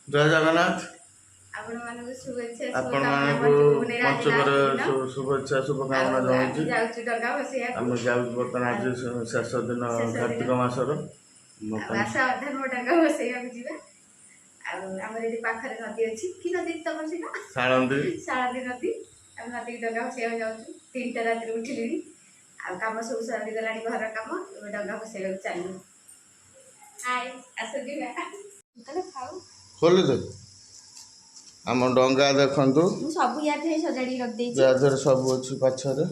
ଜୟ ଜଗନ୍ନାଥ। ଆପଣମାନଙ୍କୁ ଶୁଭେଚ୍ଛା ପଞ୍ଚକର ଶୁଭେଚ୍ଛା ଶୁଭକାମନା ଜଣାଉଛି। ଆମେ ଯାଉଛୁ ବର୍ତ୍ତମାନ ଆଜି ଶେଷ ଦିନ କାର୍ତ୍ତିକ ମାସର ଡଙ୍ଗା ବସେଇବାକୁ ଯିବା। ଆଉ ଆମର ଏଠି ପାଖରେ ନଦୀ ଅଛି। କି ନଦୀ ତମର ସେଇଟା? ଶାଳନ୍ଦୀ ନଦୀ। ଆମେ ନଦୀକି ଡଙ୍ଗା ବସେଇବାକୁ ଯାଉଛୁ। 3ଟା ରାତିରେ ଉଠିଲିଣି। ଆଉ କାମ ସବୁ ସରିଗଲାଣି, ଘର କାମ। ଏବେ ଡଙ୍ଗା ବସେଇବାକୁ ଚାଲିବୁ। ଖୋଲିଦେ। ଆମ ଡଙ୍ଗା ଦେଖନ୍ତୁ, ସବୁ ୟାଥିରେ ସଜାଡ଼ି ରଖିଦେଇଛି। ୟା ଦେହରେ ସବୁ ଅଛି ପଛରେ।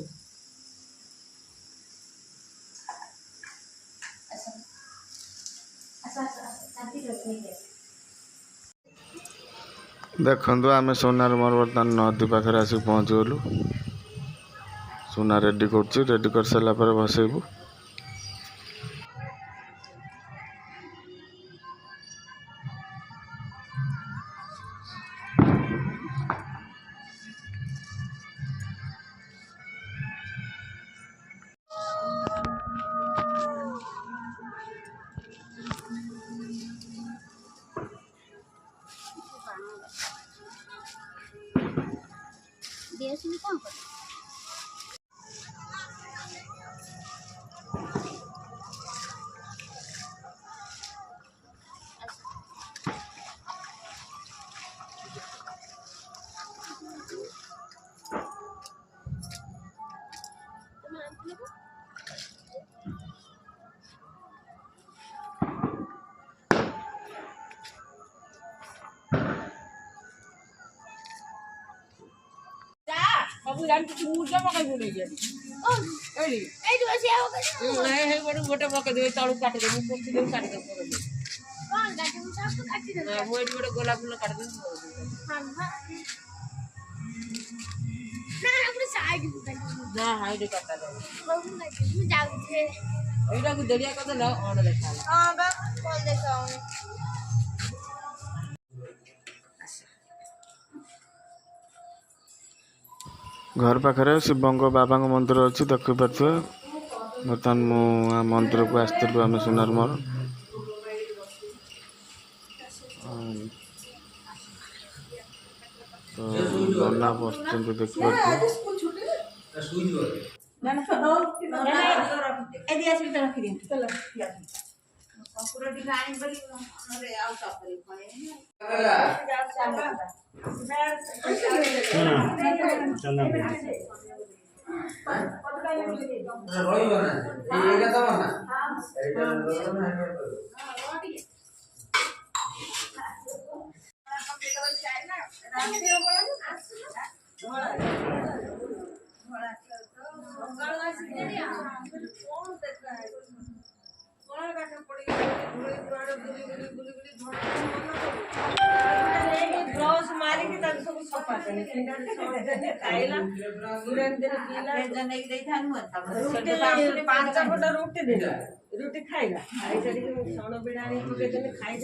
ଦେଖନ୍ତୁ ଆମେ ସୁନାର ମୋର ବର୍ତ୍ତମାନ ନଦୀ ପାଖରେ ଆସିକି ପହଞ୍ଚିଗଲୁ। ସୁନା ରେଡ଼ି କରୁଛି, ରେଡ଼ି କରିସାରିଲା ପରେ ବସେଇବୁ। गोटे पकड़ तलू काटिदेवी गोटे गोलाप फूल काटिदेवी एटा को देरिया कर देला ऑन देखा हां बा कॉल देखाओ। घर पाखे शिवंग बाबा मंदिर अच्छी देखिपे। बर्तमान मंदिर को आसलु आम सुनार मोर। तो नना बसुँच देखिए रुटी खाइला खाई छड़ी छण बिड़ाणी खाई